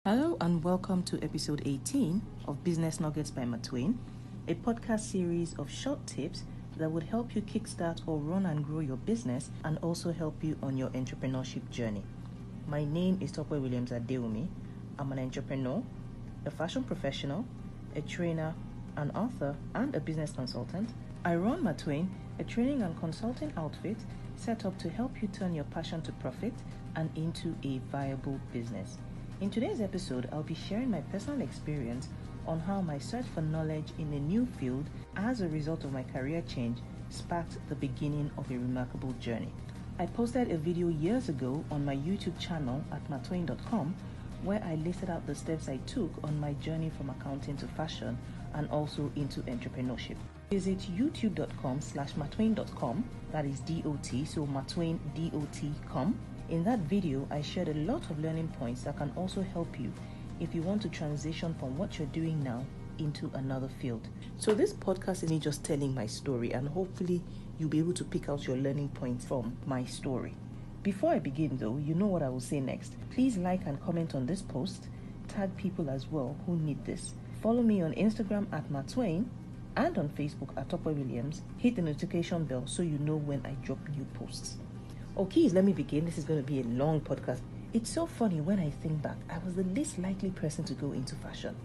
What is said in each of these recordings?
Hello and welcome to episode 18 of Business Nuggets by Martwayne, a podcast series of short tips that would help you kickstart or run and grow your business and also help you on your entrepreneurship journey. My name is Tokwe Williams Adeumi. I'm an entrepreneur, a fashion professional, a trainer, an author, and a business consultant. I run Martwayne, a training and consulting outfit set up to help you turn your passion to profit and into a viable business. In today's episode, I'll be sharing my personal experience on how my search for knowledge in a new field as a result of my career change sparked the beginning of a remarkable journey. I posted a video years ago on my YouTube channel at martwayne.com where I listed out the steps I took on my journey from accounting to fashion and also into entrepreneurship. Visit youtube.com/martwayne.com, that is DOT, so Martwayne DOT.com. In that video, I shared a lot of learning points that can also help you if you want to transition from what you're doing now into another field. So this podcast is me just telling my story, and hopefully you'll be able to pick out your learning points from my story. Before I begin though, you know what I will say next. Please like and comment on this post. Tag people as well who need this. Follow me on Instagram at Martwayne and on Facebook at Tokwe Williams. Hit the notification bell so you know when I drop new posts. Okay, let me begin. This is going to be a long podcast. It's so funny when I think back. I was the least likely person to go into fashion.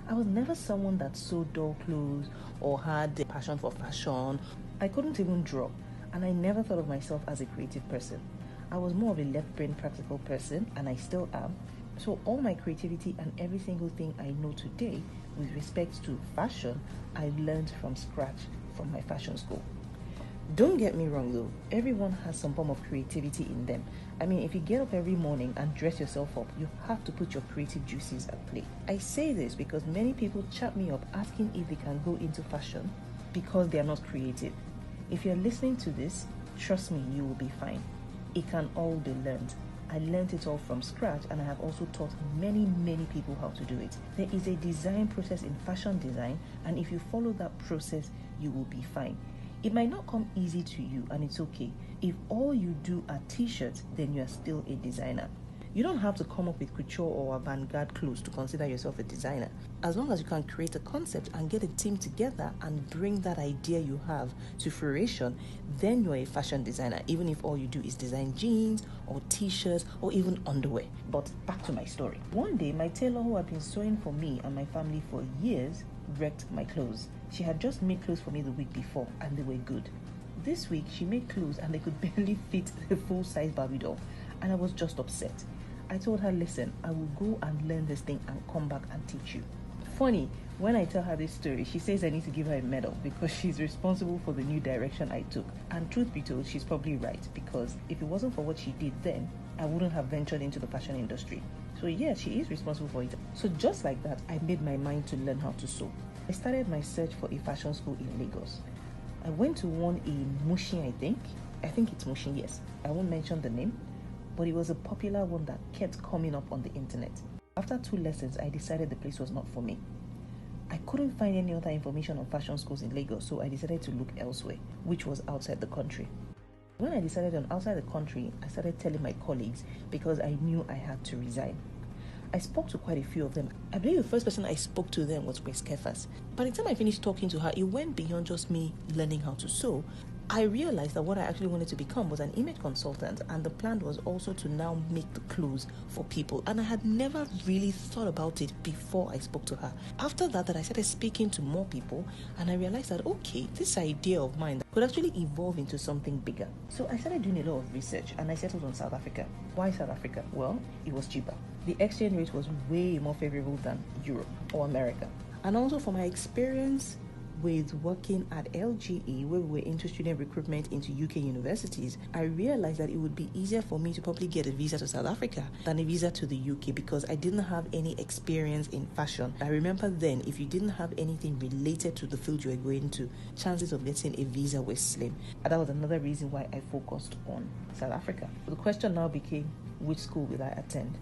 I was never someone that sewed doll clothes or had a passion for fashion. I couldn't even draw, and I never thought of myself as a creative person. I was more of a left-brain practical person, and I still am. So all my creativity and every single thing I know today with respect to fashion, I learned from scratch from my fashion school. Don't get me wrong though, everyone has some form of creativity in them. I mean, if you get up every morning and dress yourself up, you have to put your creative juices at play. I say this because many people chat me up asking if they can go into fashion because they are not creative. If you're listening to this, trust me, you will be fine. It can all be learned. I learned it all from scratch, and I have also taught many people how to do it. There is a design process in fashion design, and if you follow that process, you will be fine. It might not come easy to you, and it's okay. If all you do are t-shirts, then you are still a designer. You don't have to come up with couture or avant-garde clothes to consider yourself a designer. As long as you can create a concept and get a team together and bring that idea you have to fruition, then you're a fashion designer, even if all you do is design jeans or t-shirts or even underwear. But back to my story. One day, my tailor who had been sewing for me and my family for years wrecked my clothes. She had just made clothes for me the week before, and they were good. This week, she made clothes and they could barely fit a full-size Barbie doll, and I was just upset. I told her, listen, I will go and learn this thing and come back and teach you. Funny, when I tell her this story, she says I need to give her a medal because she's responsible for the new direction I took. And truth be told, she's probably right, because if it wasn't for what she did then, I wouldn't have ventured into the fashion industry. So yeah, she is responsible for it. So just like that, I made my mind to learn how to sew. I started my search for a fashion school in Lagos. I went to one in Mushin, I think it's Mushin, yes. I won't mention the name, but it was a popular one that kept coming up on the internet. After 2 lessons, I decided the place was not for me. I couldn't find any other information on fashion schools in Lagos, so I decided to look elsewhere, which was outside the country. When I decided on outside the country, I started telling my colleagues because I knew I had to resign. I spoke to quite a few of them. I believe the first person I spoke to them was Grace Kefas. By the time I finished talking to her, it went beyond just me learning how to sew. I realized that what I actually wanted to become was an image consultant, and the plan was also to now make the clothes for people. And I had never really thought about it before I spoke to her. After that, I started speaking to more people, and I realized that, okay, this idea of mine could actually evolve into something bigger. So I started doing a lot of research, and I settled on South Africa. Why South Africa? Well, it was cheaper. The exchange rate was way more favorable than Europe or America. And also for my experience with working at LGE, where we were into student recruitment into UK universities, I realized that it would be easier for me to probably get a visa to South Africa than a visa to the UK because I didn't have any experience in fashion. I remember then, if you didn't have anything related to the field you were going to, chances of getting a visa were slim. And that was another reason why I focused on South Africa. So the question now became, which school will I attend?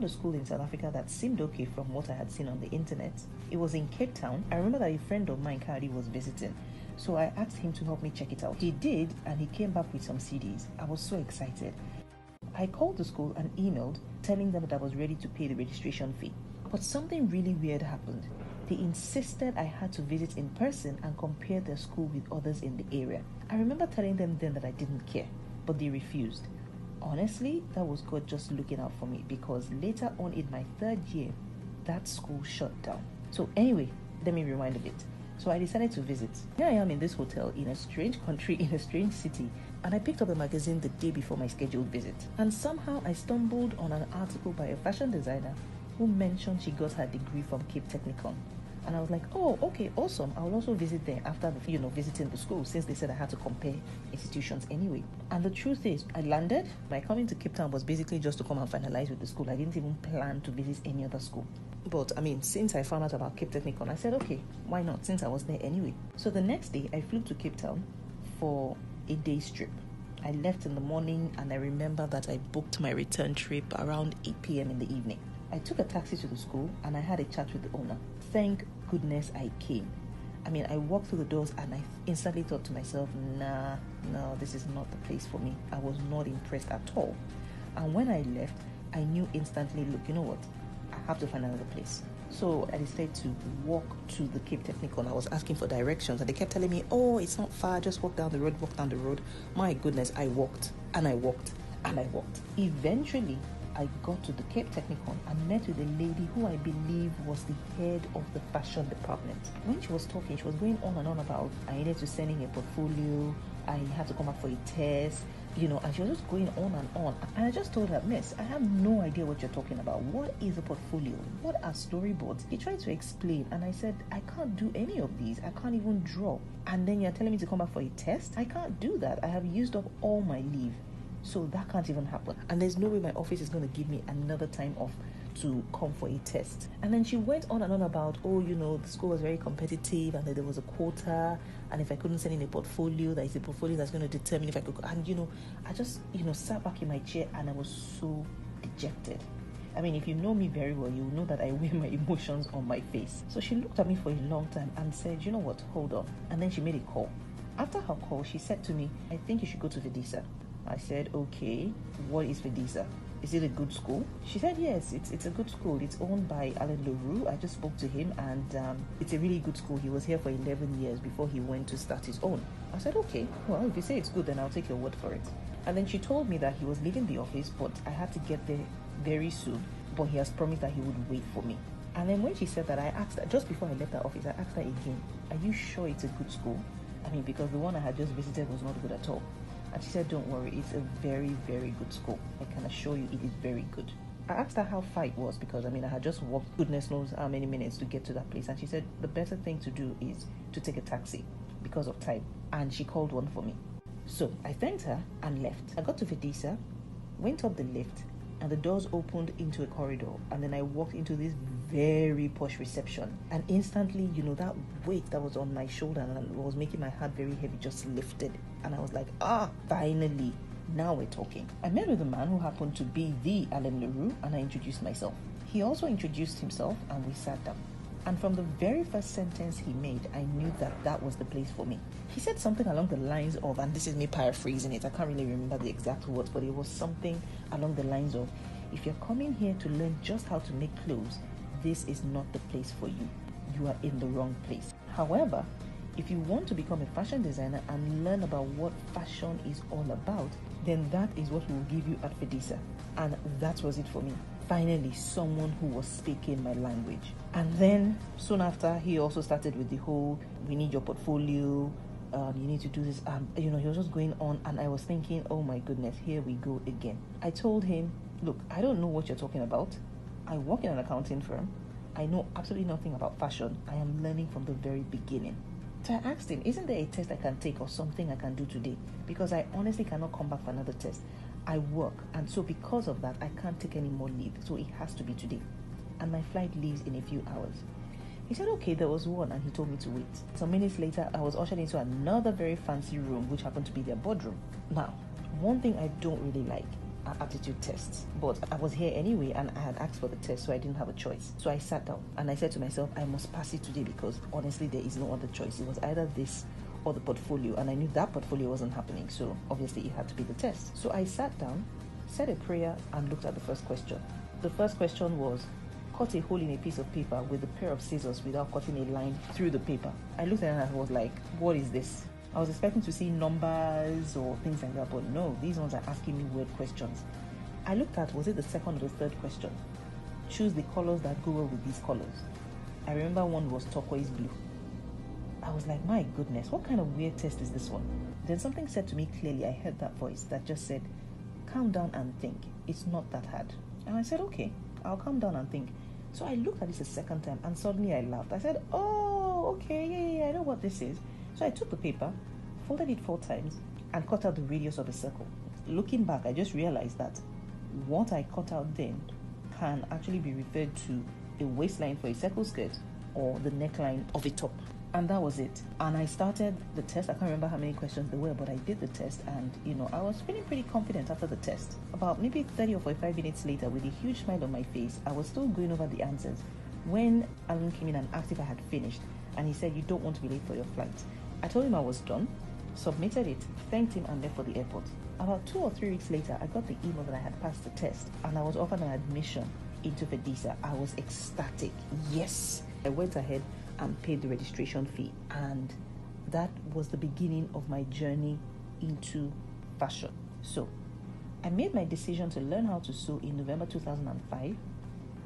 A school in South Africa that seemed okay from what I had seen on the internet. It was in Cape Town. I remember that a friend of mine, Kari, was visiting, so I asked him to help me check it out. He did, and he came back with some CDs. I was so excited. I called the school and emailed telling them that I was ready to pay the registration fee. But something really weird happened. They insisted I had to visit in person and compare their school with others in the area. I remember telling them then that I didn't care, but they refused. Honestly, that was God just looking out for me, because later on in my 3rd year, that school shut down. So anyway, let me rewind a bit. So I decided to visit. Here I am in this hotel in a strange country, in a strange city, and I picked up a magazine the day before my scheduled visit. And somehow I stumbled on an article by a fashion designer who mentioned she got her degree from Cape Technicon. And I was like, oh, okay, awesome. I'll also visit there after, visiting the school, since they said I had to compare institutions anyway. And the truth is, I landed. My coming to Cape Town was basically just to come and finalize with the school. I didn't even plan to visit any other school. But, since I found out about Cape Technicon, I said, okay, why not, since I was there anyway. So the next day, I flew to Cape Town for a day's trip. I left in the morning, and I remember that I booked my return trip around 8 p.m. in the evening. I took a taxi to the school and I had a chat with the owner. Thank goodness I came. I walked through the doors and I instantly thought to myself, no, this is not the place for me. I was not impressed at all. And when I left, I knew instantly, look, you know what? I have to find another place. So I decided to walk to the Cape Technicon. I was asking for directions and they kept telling me, oh, it's not far, just walk down the road. My goodness, I walked and I walked and I walked. Eventually, I got to the Cape Technicon and met with a lady who I believe was the head of the fashion department. When she was talking, she was going on and on about I needed to send in a portfolio, I had to come back for a test, and she was just going on and on. And I just told her, miss, I have no idea what you're talking about. What is a portfolio? What are storyboards? She tried to explain and I said, I can't do any of these. I can't even draw. And then you're telling me to come back for a test? I can't do that. I have used up all my leave. So that can't even happen. And there's no way my office is going to give me another time off to come for a test. And then she went on and on about, the school was very competitive and that there was a quota. And if I couldn't send in a portfolio, that is a portfolio that's going to determine if I could. And, I just, sat back in my chair and I was so dejected. If you know me very well, you know that I wear my emotions on my face. So she looked at me for a long time and said, you know what, hold on. And then she made a call. After her call, she said to me, I think you should go to Fedisa. I said, okay, what is Fedisa? Is it a good school? She said, yes, it's a good school. It's owned by Alan LaRue. I just spoke to him and it's a really good school. He was here for 11 years before he went to start his own. I said, okay, well, if you say it's good, then I'll take your word for it. And then she told me that he was leaving the office, but I had to get there very soon. But he has promised that he would wait for me. And then when she said that, I asked her, just before I left the office, I asked her again, are you sure it's a good school? Because the one I had just visited was not good at all. And she said, don't worry, it's a very, very good school. I can assure you it is very good. I asked her how far it was because, I had just walked goodness knows how many minutes to get to that place. And she said, the better thing to do is to take a taxi because of time. And she called one for me. So I thanked her and left. I got to Fedisa, went up the lift, and the doors opened into a corridor. And then I walked into this very posh reception. And instantly, that weight that was on my shoulder and was making my heart very heavy just lifted. And I was like, finally, now we're talking. I met with a man who happened to be the Alan LaRue, and I introduced myself. He also introduced himself, and we sat down. And from the very first sentence he made, I knew that was the place for me. He said something along the lines of, and this is me paraphrasing it, I can't really remember the exact words, but it was something along the lines of, if you're coming here to learn just how to make clothes, this is not the place for you. You are in the wrong place. However, if you want to become a fashion designer and learn about what fashion is all about, then that is what we will give you at Fedisa. And that was it for me. Finally, someone who was speaking my language. And then soon after, he also started with the whole, we need your portfolio, you need to do this. He was just going on, and I was thinking, oh my goodness, here we go again. I told him, look, I don't know what you're talking about. I work in an accounting firm. I know absolutely nothing about fashion. I am learning from the very beginning. So I asked him, isn't there a test I can take or something I can do today? Because I honestly cannot come back for another test. I work, and so because of that, I can't take any more leave. So it has to be today. And my flight leaves in a few hours. He said, okay, there was one, and he told me to wait. Some minutes later, I was ushered into another very fancy room, which happened to be their boardroom. Now, one thing I don't really like are aptitude tests. But I was here anyway, and I had asked for the test, so I didn't have a choice. So I sat down, and I said to myself, I must pass it today because honestly, there is no other choice. It was either this or the portfolio, and I knew that portfolio wasn't happening, so obviously it had to be the test. So I sat down, said a prayer, and looked at the first question. The first question was, cut a hole in a piece of paper with a pair of scissors without cutting a line through the paper. I looked at it and I was like, what is this? I was expecting to see numbers or things like that, but no, these ones are asking me weird questions. I looked at, was it the second or the third question? Choose the colors that go well with these colors. I remember one was turquoise blue. I was like, my goodness, what kind of weird test is this one? Then something said to me clearly. I heard that voice that just said, calm down and think. It's not that hard. And I said, okay, I'll calm down and think. So I looked at this a second time and suddenly I laughed. I said, oh, okay, yeah, I know what this is. So I took the paper, folded it 4 times, and cut out the radius of a circle. Looking back, I just realized that what I cut out then can actually be referred to a waistline for a circle skirt or the neckline of a top. And that was it. And I started the test. I can't remember how many questions there were, but I did the test, and I was feeling pretty confident after the test. About maybe 30 or 45 minutes later, with a huge smile on my face, I was still going over the answers when Alan came in and asked if I had finished, and he said, you don't want to be late for your flight. I told him I was done, submitted it, thanked him, and left for the airport. About 2 or 3 weeks later, I got the email that I had passed the test, and I was offered an admission into Fedisa. I was ecstatic. Yes! I went ahead and paid the registration fee, and that was the beginning of my journey into fashion. So I made my decision to learn how to sew in November 2005.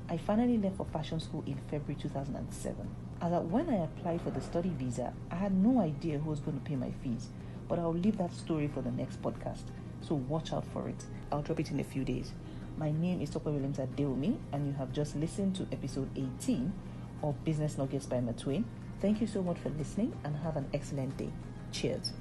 I finally left for fashion school in February 2007. As that when I applied for the study visa, I had no idea who was going to pay my fees, but I'll leave that story for the next podcast, so watch out for it. I'll drop it in a few days. My name is Tope Williams Adeomi, and you have just listened to episode 18 of Business Nuggets by Martwayne. Thank you so much for listening, and have an excellent day. Cheers.